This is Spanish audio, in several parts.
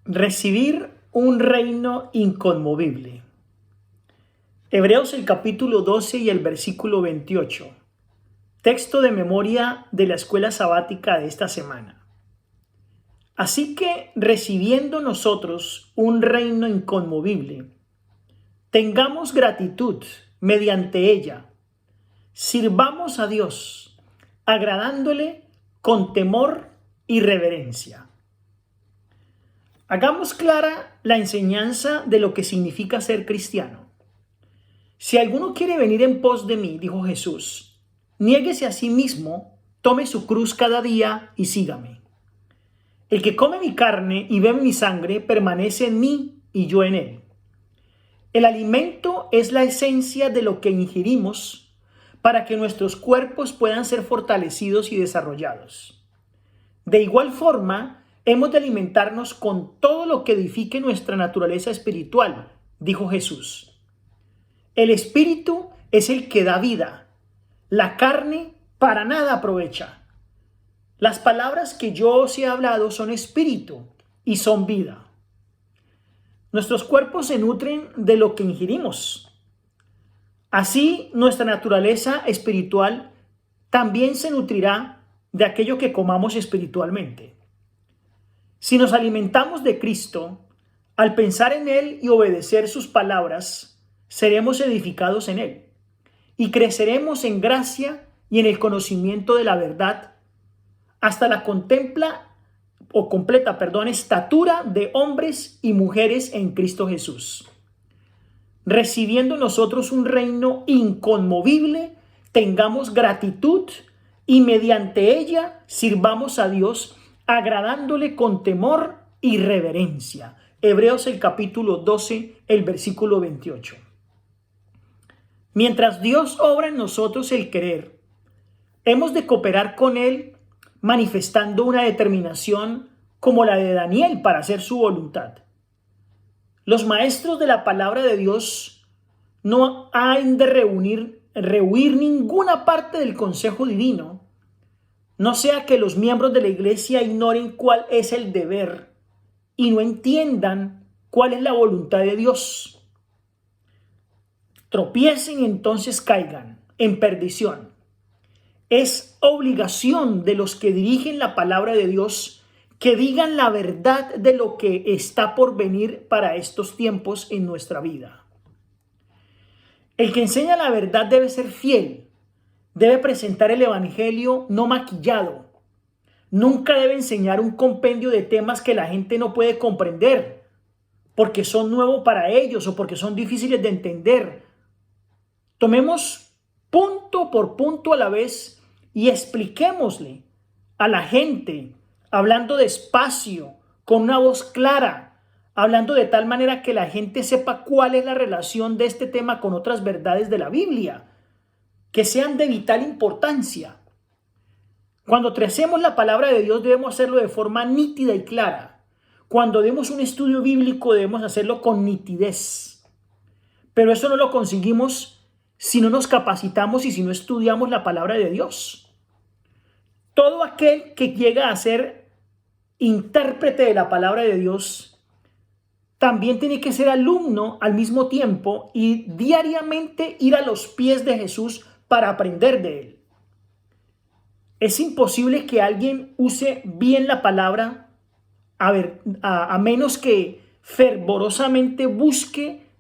Recibir un reino inconmovible. Hebreos el capítulo 12 y el versículo 28. Texto de memoria de la escuela sabática de esta semana. Así que, recibiendo nosotros un reino inconmovible, tengamos gratitud mediante ella. Sirvamos a Dios, agradándole con temor y reverencia. Hagamos clara la enseñanza de lo que significa ser cristiano. Si alguno quiere venir en pos de mí, dijo Jesús, niéguese a sí mismo, tome su cruz cada día y sígame. El que come mi carne y bebe mi sangre permanece en mí y yo en él. El alimento es la esencia de lo que ingerimos para que nuestros cuerpos puedan ser fortalecidos y desarrollados. De igual forma, hemos de alimentarnos con todo lo que edifique nuestra naturaleza espiritual, dijo Jesús. El espíritu es el que da vida. La carne para nada aprovecha. Las palabras que yo os he hablado son espíritu y son vida. Nuestros cuerpos se nutren de lo que ingerimos. Así, nuestra naturaleza espiritual también se nutrirá de aquello que comamos espiritualmente. Si nos alimentamos de Cristo, al pensar en Él y obedecer sus palabras, seremos edificados en Él y creceremos en gracia y en el conocimiento de la verdad hasta la completa estatura de hombres y mujeres en Cristo Jesús. Recibiendo nosotros un reino inconmovible, tengamos gratitud y mediante ella sirvamos a Dios, agradándole con temor y reverencia. Hebreos el capítulo 12, el versículo 28. Mientras Dios obra en nosotros el querer, hemos de cooperar con Él manifestando una determinación como la de Daniel para hacer su voluntad. Los maestros de la palabra de Dios no han de rehuir ninguna parte del consejo divino, no sea que los miembros de la iglesia ignoren cuál es el deber y no entiendan cuál es la voluntad de Dios. Tropiecen y entonces caigan en perdición. Es obligación de los que dirigen la palabra de Dios que digan la verdad de lo que está por venir para estos tiempos en nuestra vida. El que enseña la verdad debe ser fiel, debe presentar el evangelio no maquillado. Nunca debe enseñar un compendio de temas que la gente no puede comprender porque son nuevos para ellos o porque son difíciles de entender. Tomemos punto por punto a la vez y expliquémosle a la gente, hablando despacio, con una voz clara, hablando de tal manera que la gente sepa cuál es la relación de este tema con otras verdades de la Biblia, que sean de vital importancia. Cuando trecemos la palabra de Dios debemos hacerlo de forma nítida y clara. Cuando demos un estudio bíblico debemos hacerlo con nitidez. Pero eso no lo conseguimos si no nos capacitamos y si no estudiamos la palabra de Dios. Todo aquel que llega a ser intérprete de la palabra de Dios también tiene que ser alumno al mismo tiempo y diariamente ir a los pies de Jesús para aprender de él. Es imposible que alguien use bien la palabra a menos que fervorosamente busque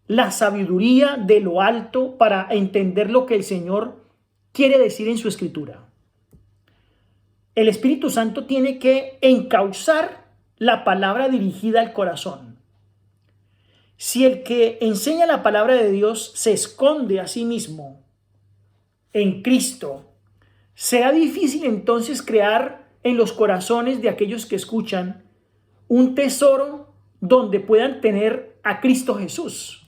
la sabiduría de lo alto para entender lo que el Señor quiere decir en su escritura. El Espíritu Santo tiene que encauzar la palabra dirigida al corazón. Si el que enseña la palabra de Dios se esconde a sí mismo en Cristo, será difícil entonces crear en los corazones de aquellos que escuchan un tesoro donde puedan tener a Cristo Jesús.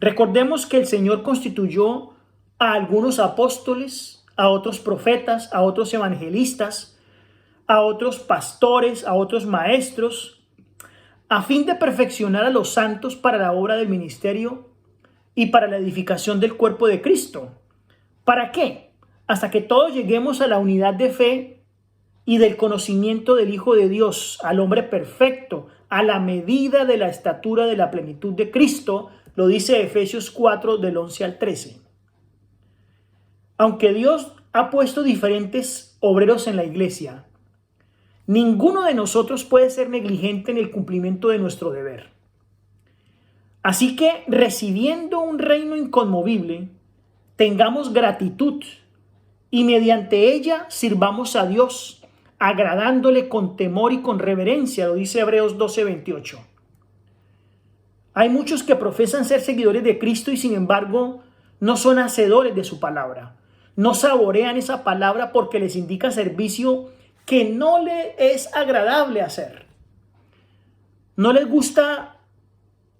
Recordemos que el Señor constituyó a algunos apóstoles, a otros profetas, a otros evangelistas, a otros pastores, a otros maestros, a fin de perfeccionar a los santos para la obra del ministerio y para la edificación del cuerpo de Cristo. ¿Para qué? Hasta que todos lleguemos a la unidad de fe y del conocimiento del Hijo de Dios, al hombre perfecto, a la medida de la estatura de la plenitud de Cristo, lo dice Efesios 4 del 11 al 13. Aunque Dios ha puesto diferentes obreros en la iglesia, ninguno de nosotros puede ser negligente en el cumplimiento de nuestro deber. Así que, recibiendo un reino inconmovible, tengamos gratitud y mediante ella sirvamos a Dios, agradándole con temor y con reverencia, lo dice Hebreos 12:28. Hay muchos que profesan ser seguidores de Cristo y sin embargo no son hacedores de su palabra. No saborean esa palabra porque les indica servicio que no le es agradable hacer. No les gusta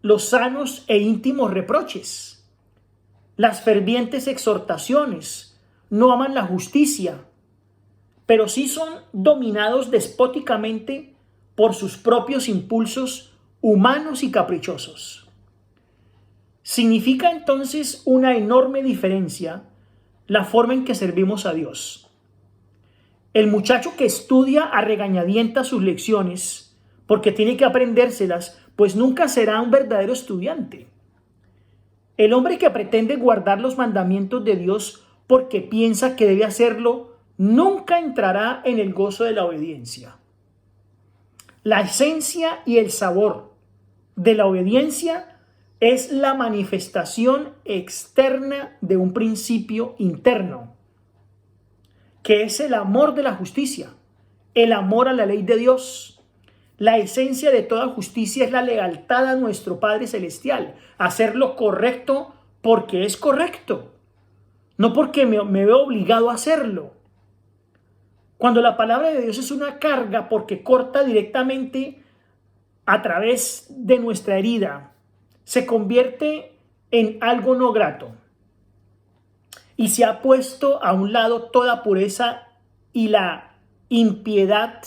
los sanos e íntimos reproches, las fervientes exhortaciones, no aman la justicia, pero sí son dominados despóticamente por sus propios impulsos humanos y caprichosos. Significa entonces una enorme diferencia la forma en que servimos a Dios. El muchacho que estudia a regañadientas sus lecciones porque tiene que aprendérselas, pues nunca será un verdadero estudiante. El hombre que pretende guardar los mandamientos de Dios porque piensa que debe hacerlo, nunca entrará en el gozo de la obediencia. La esencia y el sabor de la obediencia es la manifestación externa de un principio interno, que es el amor de la justicia, el amor a la ley de Dios. La esencia de toda justicia es la lealtad a nuestro Padre Celestial, hacer lo correcto porque es correcto, no porque me veo obligado a hacerlo. Cuando la palabra de Dios es una carga porque corta directamente a través de nuestra herida, se convierte en algo no grato y se ha puesto a un lado toda pureza y la impiedad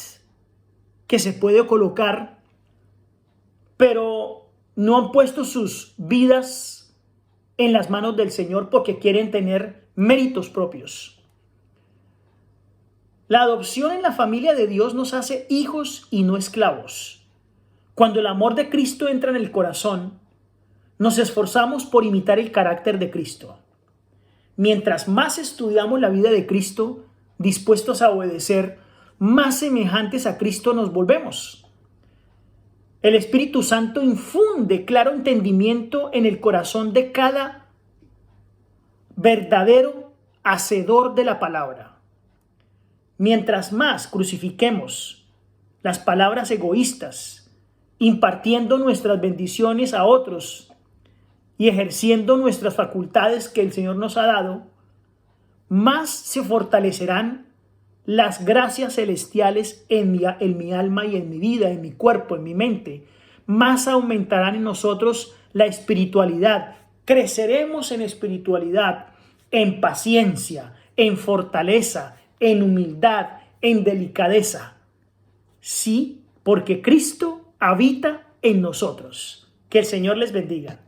que se puede colocar, pero no han puesto sus vidas en las manos del Señor porque quieren tener méritos propios. La adopción en la familia de Dios nos hace hijos y no esclavos. Cuando el amor de Cristo entra en el corazón, nos esforzamos por imitar el carácter de Cristo. Mientras más estudiamos la vida de Cristo, dispuestos a obedecer, más semejantes a Cristo nos volvemos. El Espíritu Santo infunde claro entendimiento en el corazón de cada verdadero hacedor de la palabra. Mientras más crucifiquemos las palabras egoístas, impartiendo nuestras bendiciones a otros y ejerciendo nuestras facultades que el Señor nos ha dado, más se fortalecerán las gracias celestiales en mi alma y en mi vida, en mi cuerpo, en mi mente. Más aumentarán en nosotros la espiritualidad. Creceremos en espiritualidad, en paciencia, en fortaleza, en humildad, en delicadeza. Sí, porque Cristo habita en nosotros. Que el Señor les bendiga.